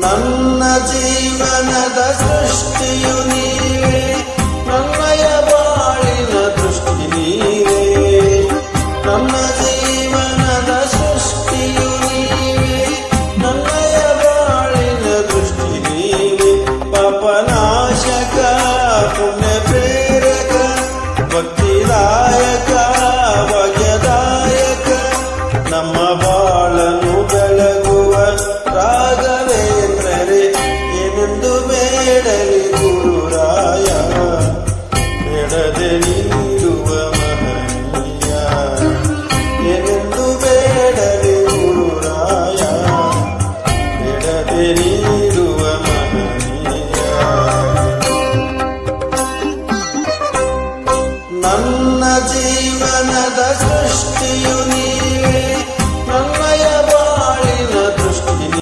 ನನ್ನ ಜೀವನದ ಸೃಷ್ಟಿಯು ನೀವೇ, ನನ್ನಯ ಬಾಳಿನ ದೃಷ್ಟಿ ನೀವೇ. ನನ್ನ ಜೀವನದ ಸೃಷ್ಟಿಯು ನೀವೇ, ನನ್ನಯ ಬಾಳಿನ ದೃಷ್ಟಿ ನೀವೇ. ಪಾಪನಾಶಕ ಪುಣ್ಯ ಪ್ರೇರಕ ಭಕ್ತಿದಾಯಕ ಭಾಗ್ಯದಾಯಕ, ನಮ್ಮ ಬಾಳನ್ನು ಬೆಳಗುವ ರಾಘವೇಂದ್ರರೇ, ಏನೆಂದು ಬೇಡಲಿ ಗುರುರಾಯ, ಬೇಡದೆ ನೀಡುವ ಮಹನೀಯ. ಏನೆಂದು ಬೇಡಲಿ ಗುರುರಾಯ, ಬೇಡದೆ ನೀಡುವ ಮಹನೀಯ. ನನ್ನ ಜೀವನದ ಸೃಷ್ಟಿಯು